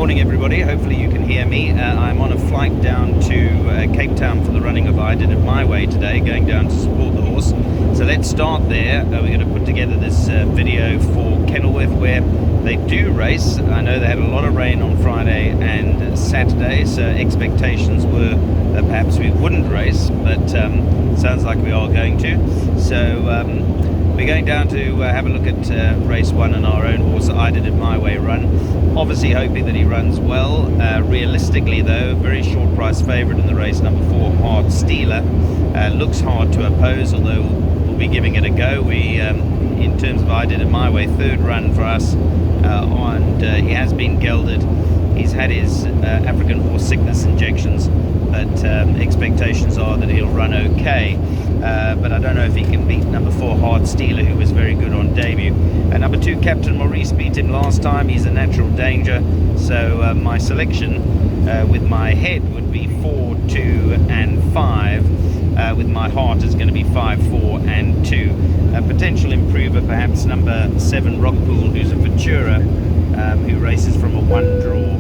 morning everybody, hopefully you can hear me. I'm on a flight down to Cape Town for the running of I Did It My Way today, going down to support the horse. So let's start there. We're going to put together this video for Kenilworth where they do race. I know they had a lot of rain on Friday and Saturday, so expectations were that perhaps we wouldn't race, but sounds like we are going to. So we're going down to have a look at race one and our own horse, I Did It My Way run. Obviously hoping that he runs well. Realistically though, very short price favourite in the race, number 4, Hard Stealer. Looks hard to oppose, although we'll be giving it a go. We, in terms of I Did It My Way, third run for us, and he has been gelded. He's had his African horse sickness injections, but expectations are that he'll run okay. But I don't know if he can beat number 4 Hard Stealer, who was very good on debut. Number 2 Captain Maurice beat him last time. He's a natural danger, so my selection with my head would be 4, 2 and 5. With my heart is going to be 5, 4 and 2. A potential improver perhaps number 7 Rockpool, who's a Futura, who races from a 1 draw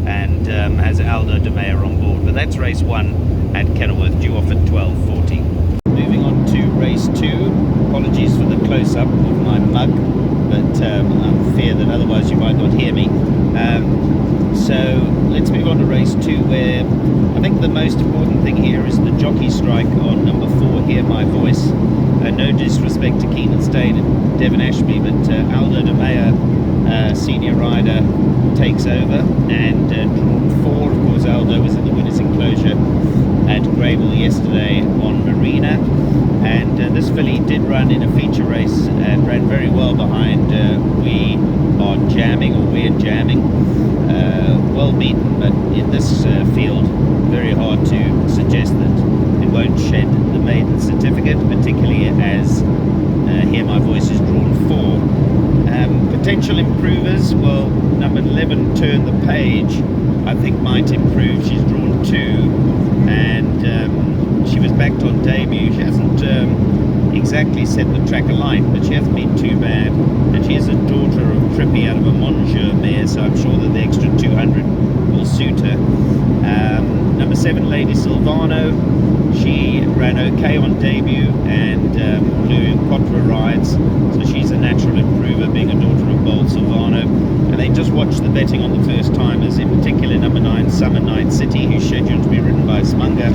and has Aldo de Meyer on board. But that's race 1 at Kenilworth, due off at 12:40. Moving on to race 2. Apologies for the close-up of my mug, but I fear that otherwise you might not hear me. So let's move on to race 2, where I think the most important thing here is the jockey strike on number 4, Hear My Voice. No disrespect to Keenan Stain and Devon Ashby, but Aldo de Meyer, senior rider, takes over, and drawn 4, of course, Aldo was in the winner's enclosure at Grable yesterday on Marina, and this filly did run in a feature race and ran very well behind We Are Jamming, or We're Jamming. Well beaten, but in this field very hard to suggest that it won't shed the maiden certificate, particularly as Hear My Voice is drawn 4. Potential improvers, well, number 11 Turn the Page I think might improve. She's drawn 2, and she was backed on debut. She hasn't exactly set the track alight, but she hasn't been too bad, and she is a daughter of Trippy out of a Monsieur mare, so I'm sure that the extra 200 will suit her. Number 7 Lady Silvano, she ran okay on debut and blew Quattro rides, so she's a natural improver, being a daughter of Bold Silvano. And they just watched the betting on the first timers, in particular number 9 Summer Night City, who's scheduled to be ridden by Smunga.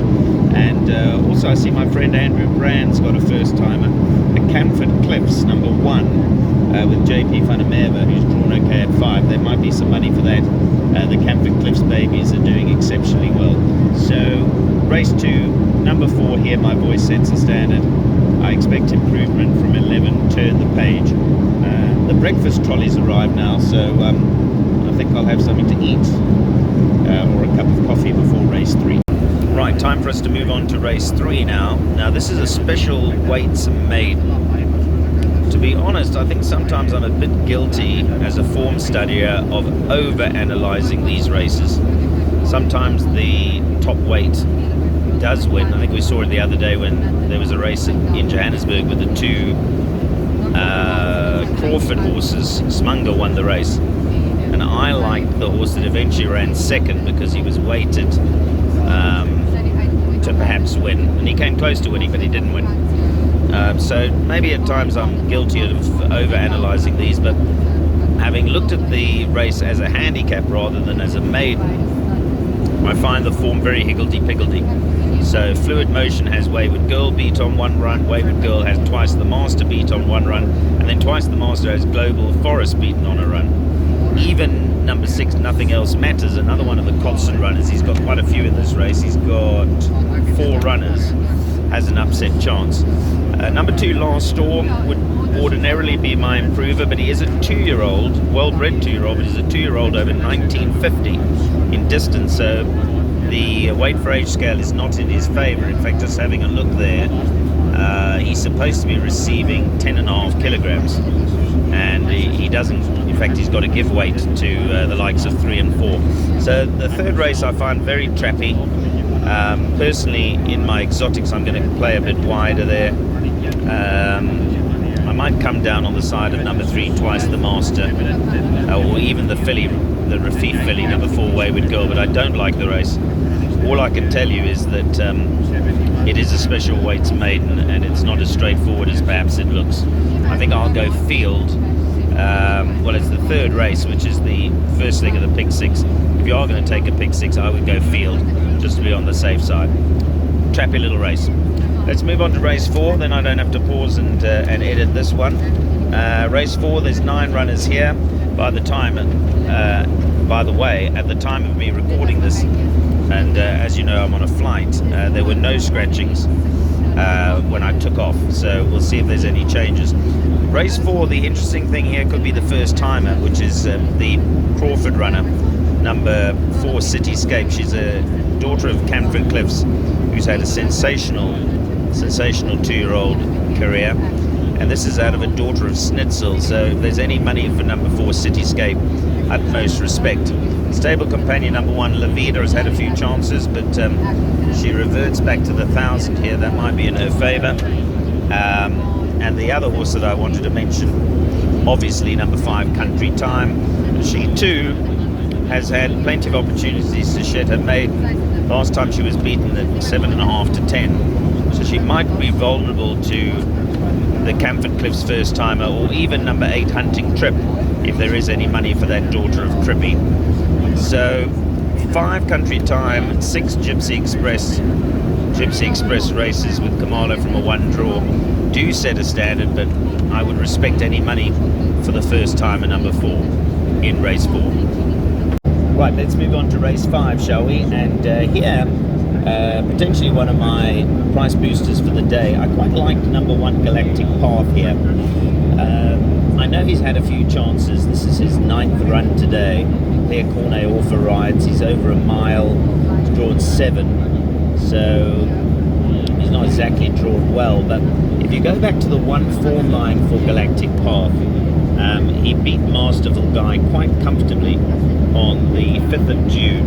And also I see my friend Andrew Brand's got a first timer, the Camford Cliffs, number 1, with JP van der Merwe, who's drawn okay at 5. There might be some money for that. The Camford Cliffs babies are doing exceptionally well. So race 2, number 4 Hear My Voice sets the standard. I expect improvement from 11 Turn the Page. The breakfast trolleys arrive now, so I think I'll have something to eat or a cup of coffee before race 3. Right, time for us to move on to race 3 now. Now this is a special weights maiden. To be honest, I think sometimes I'm a bit guilty as a form studier of over-analysing these races. Sometimes the top weight does win. I think we saw it the other day when there was a race in Johannesburg with the 2 Crawford horses. Smunga won the race, and I liked the horse that eventually ran second because he was weighted to perhaps win, and he came close to winning, but he didn't win. So maybe at times I'm guilty of over-analysing these, but having looked at the race as a handicap rather than as a maiden, I find the form very higgledy-piggledy. So Fluid Motion has Wayward Girl beat on 1 run, Wayward Girl has Twice the Master beat on 1 run, and then Twice the Master has Global Forest beaten on a run. Even number 6 Nothing Else Matters, another one of the Cotson runners, he's got quite a few in this race, he's got 4 runners, has an upset chance. Number 2 Last Storm would ordinarily be my improver, but he is a 2-year-old, well-bred 2-year-old, but he's a 2-year-old over 1950 in distance, so the weight for age scale is not in his favour. In fact, just having a look there, he's supposed to be receiving 10.5 kilograms, and he doesn't. In fact, he's got to give weight to the likes of 3 and 4. So the third race I find very trappy. Personally, in my exotics, I'm going to play a bit wider there. I might come down on the side of number 3, Twice the Master, or even the filly, the Rafif filly, number 4, Wayward Girl, but I don't like the race. All I can tell you is that it is a special weights maiden, and it's not as straightforward as perhaps it looks. I think I'll go field. Well, it's the third race, which is the first leg of the pick 6. If you are going to take a pick 6, I would go field, just to be on the safe side. Trappy little race. Let's move on to race 4, then I don't have to pause and edit this one. Race 4, there's 9 runners here. By the way, at the time of me recording this, and as you know, I'm on a flight, there were no scratchings when I took off, so we'll see if there's any changes. Race 4, the interesting thing here could be the first timer, which is the Crawford runner, number 4, Cityscape. She's a daughter of Canford Cliffs, who's had a sensational 2-year-old career, and this is out of a daughter of Snitzel. So if there's any money for number 4, Cityscape, utmost respect. Stable companion number 1, Lavida, has had a few chances, but she reverts back to the 1,000 here. That might be in her favour. And the other horse that I wanted to mention, obviously number 5, Country Time. She too has had plenty of opportunities to shed her maiden. Last time she was beaten at 7.5 to 10, so she might be vulnerable to the Camford Cliffs first timer, or even number 8, Hunting Trip, if there is any money for that daughter of Trippy. So 5 Country Time, 6 Gypsy Express races with Kamala from a 1 draw do set a standard, but I would respect any money for the first timer number 4 in race 4. Right, let's move on to race 5, shall we? And here, potentially one of my price boosters for the day. I quite liked number 1, Galactic Path here. I know he's had a few chances. This is his 9th run today. Here Cornet Orpha rides. He's over a mile. He's drawn 7. So he's not exactly drawn well. But if you go back to the 1 form line for Galactic Path, he beat Masterful Guy quite comfortably on the 5th of June.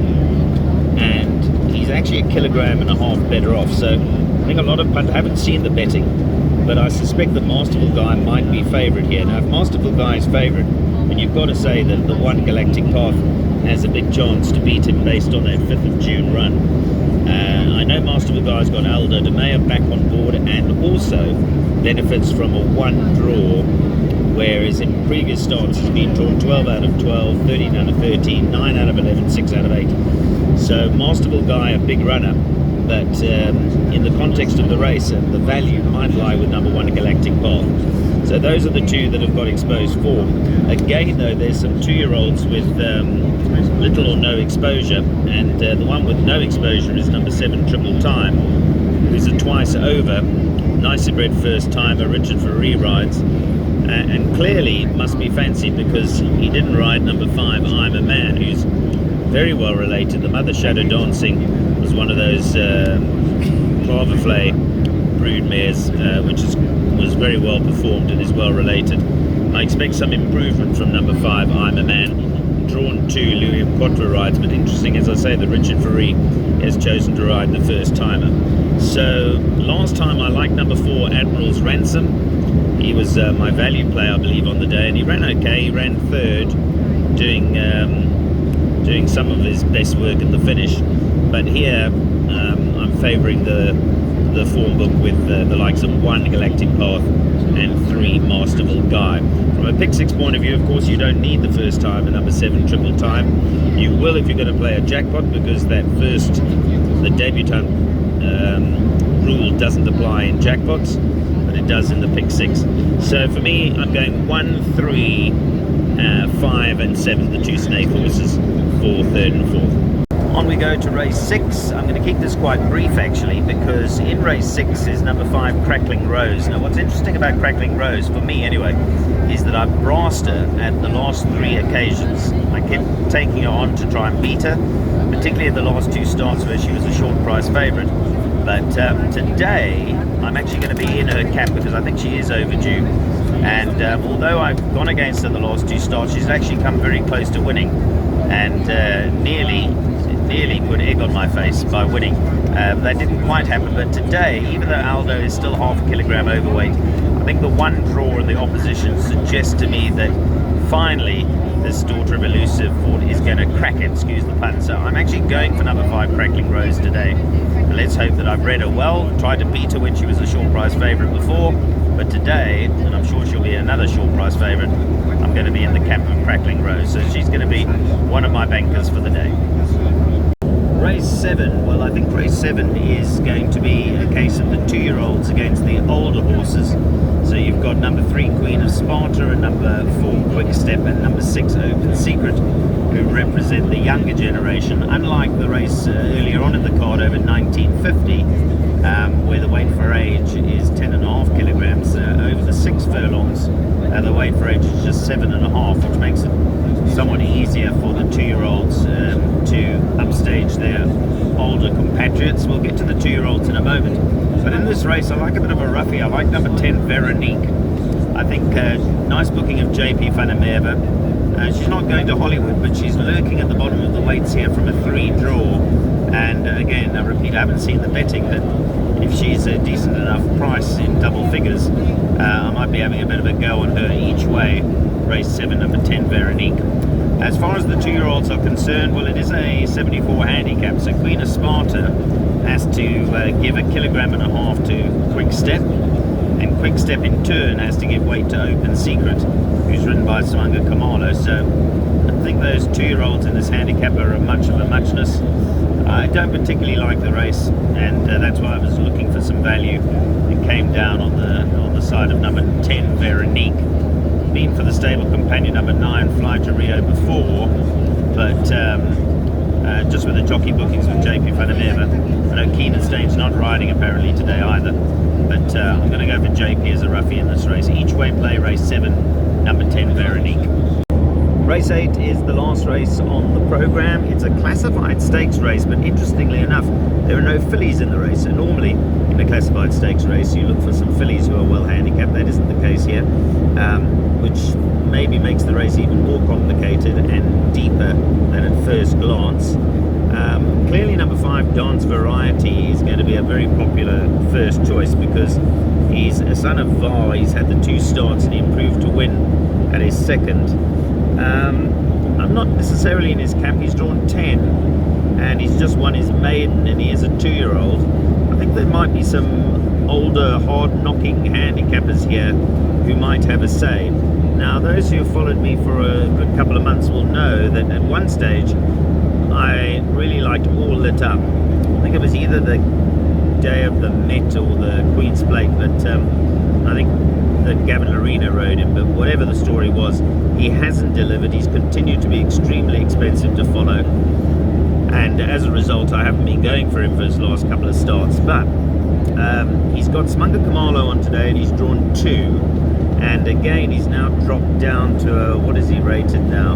And he's actually 1.5 kilograms better off. So I think a lot of punters, I haven't seen the betting, but I suspect that Masterful Guy might be favourite here. Now, if Masterful Guy is favourite, then you've got to say that the 1 Galactic Path has a big chance to beat him based on that 5th of June run. I know Masterful Guy's got Aldo de Meyer back on board, and also benefits from a 1 draw, whereas in previous starts he's been drawn 12 out of 12, 13 out of 13, 9 out of 11, 6 out of 8. So Masterful Guy, a big runner, but in the context of the race, the value might lie with number 1 Galactic Path. So those are the 2 that have got exposed form. Again though, there's some 2-year-olds with little or no exposure, and the one with no exposure is number 7 Triple Time, who's a twice over, nicely bred first timer. Richard Ferree rides, and clearly must be fancied because he didn't ride number 5 I'm a Man, who's very well related. The mother Shadow Dancing was one of those Claverflay brood mares, which was very well performed and is well related. I expect some improvement from number 5 I'm a Man. Drawn 2 Louis Quattro rides, but interesting, as I say, that Richard Ferree has chosen to ride the first timer. So last time I liked number 4 Admiral's Ransom. He was my value play, I believe, on the day, and he ran okay. He ran 3rd, doing some of his best work at the finish. But here I'm favouring the form book with the likes of 1 Galactic Path and 3 Masterful Guy. From a pick 6 point of view, of course, you don't need the first time, number 7 Triple Time. You will if you're going to play a jackpot, because that first, the debutant rule doesn't apply in jackpots, but it does in the pick 6. So for me, I'm going 1, 3, 5 and 7, the 2 snake horses for 3rd and 4th. On we go to race 6. I'm going to keep this quite brief actually, because in race 6 is number 5 Crackling Rose. Now what's interesting about Crackling Rose, for me anyway, is that I've brassed her at the last 3 occasions. I kept taking her on to try and beat her, particularly at the last 2 starts where she was a short price favourite. But today I'm actually going to be in her cap because I think she is overdue. And although I've gone against her the last 2 starts, she's actually come very close to winning, and nearly nearly put egg on my face by winning. That didn't quite happen, but today, even though Aldo is still half a kilogram overweight, I think the one draw in the opposition suggests to me that finally this daughter of elusive Ford is going to crack it, excuse the pun. So I'm actually going for number 5, Crackling Rose, today. And let's hope that I've read her well. Tried to beat her when she was a short price favourite before, but today, and I'm sure she'll be another short price favourite, I'm going to be in the camp of Crackling Rose. So she's going to be one of my bankers for the day. Race 7, well, I think race 7 is going to be a case of the 2-year-olds against the older horses. So you've got number 3, Queen of Sparta, and number 4, Quick Step, and number 6, Open Secret, who represent the younger generation, unlike the race earlier on in the card over 1950, where the weight for age is 10.5 kilograms. Over the 6 furlongs, the weight for age is just 7.5, which makes it somewhat easier for the 2-year-olds to upstage their older compatriots. We'll get to the 2-year-olds in a moment. But in this race, I like a bit of a roughie. I like number 10, Veronique. I think nice booking of JP van der Merwe. She's not going to Hollywood, but she's lurking at the bottom of the weights here from a 3 draw. And again, I repeat, I haven't seen the betting, but if she's a decent enough price in double figures, I might be having a bit of a go on her each way. Race 7, number 10, Veronique. As far as the 2-year-olds are concerned, well, it is a 74 handicap, so Queen of Sparta has to give 1.5 kilograms to Quick Step, and Quick Step in turn has to give weight to Open Secret, who's ridden by Samanga Kamalo. So I think those 2-year-olds in this handicap are much of a muchness. I don't particularly like the race, and that's why I was looking for some value and came down on the side of number 10, Veronique. Been for the stable companion number 9, Fly to Rio, before, but just with the jockey bookings with JP van der Merwe. I know Keenenstein's not riding apparently today either, but I'm going to go for JP as a roughie in this race. Each way play race 7, number 10, Veronique. Race 8 is the last race on the programme. It's a classified stakes race, but interestingly enough, there are no fillies in the race. So normally in a classified stakes race, you look for some fillies who are well handicapped. That isn't the case here, which maybe makes the race even more complicated and deeper than at first glance. Clearly number 5, Dance Variety, is going to be a very popular first choice because he's a son of VAR. He's had the 2 starts and he improved to win at his second. I'm not necessarily in his camp. He's drawn 10 and he's just won his maiden and he is a 2-year-old. I think there might be some older hard-knocking handicappers here who might have a say. Now those who have followed me for a good couple of months will know that at one stage I really liked All Lit Up. I think it was either the day of the Met or the Queen's Plate, but I think that Gavin Lorena rode him, but whatever the story was, he hasn't delivered. He's continued to be extremely expensive to follow, and as a result I haven't been going for him for his last couple of starts. But he's got Samanga Kamalo on today and he's drawn 2, and again he's now dropped down to what is he rated now?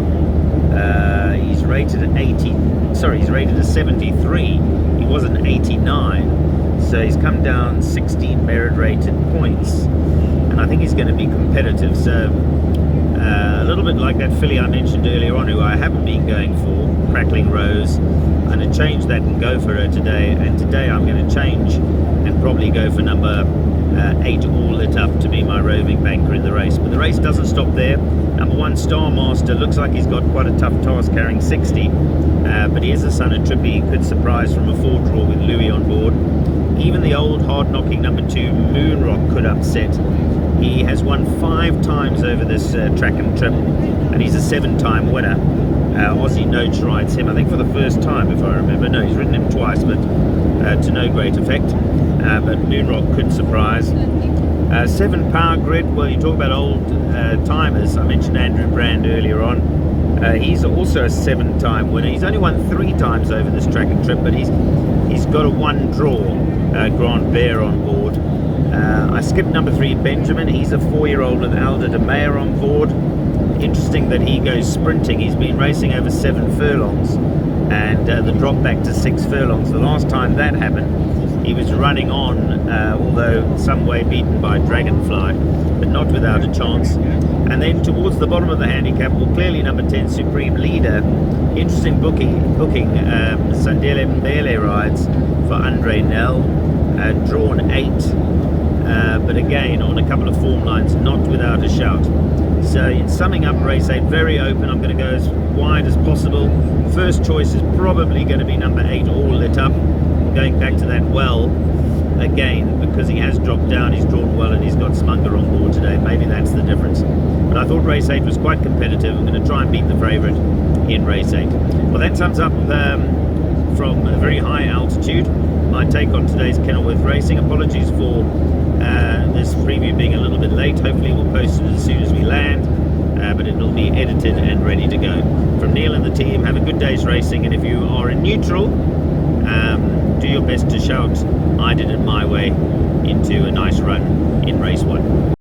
He's rated at 80, sorry, he's rated at 73. He was an 89, so he's come down 16 merit rated points, and I think he's going to be competitive. So a little bit like that filly I mentioned earlier on, who I haven't been going for, Crackling Rose. I'm going to change that and go for her today, and today I'm going to change and probably go for number 8, All Lit Up, to be my roving banker in the race. But the race doesn't stop there. Number 1, Star Master, looks like he's got quite a tough task carrying 60, but he is a son of Trippy. He could surprise from a 4 draw with Louis on board. Even the old hard-knocking number 2, Moonrock, could upset. He has won 5 times over this track and trip, and he's a 7-time winner. Aussie Notes rides him, I think for the first time, if I remember. No, he's ridden him twice, but to no great effect. But Moonrock could surprise. 7, Power Grid, well, you talk about old timers. I mentioned Andrew Brand earlier on. He's also a 7-time winner. He's only won 3 times over this track and trip, but he's got a 1 draw Grand Bear on board. I skipped number 3, Benjamin. He's a 4-year-old with Alda de Meyer on board. Interesting that he goes sprinting. He's been racing over 7 furlongs, and the drop back to 6 furlongs. The last time that happened, he was running on, although some way beaten by Dragonfly, but not without a chance. And then towards the bottom of the handicap, well, clearly number 10, Supreme Leader. Interesting booking. Sandile Mbele rides for Andre Nel, drawn 8. But again, on a couple of form lines, not without a shout. So in summing up race 8, very open. I'm going to go as wide as possible. First choice is probably going to be number 8, All Lit Up. Going back to that well, again, because he has dropped down, he's drawn well, and he's got Smunger on board today. Maybe that's the difference. But I thought race 8 was quite competitive. I'm going to try and beat the favourite in race 8. Well, that sums up from a very high altitude my take on today's Kenilworth racing. Apologies for this preview being a little bit late. Hopefully we'll post it as soon as we land, but it will be edited and ready to go. From Neil and the team, have a good day's racing, and if you are in neutral, do your best to shout "I did it my way" into a nice run in race 1.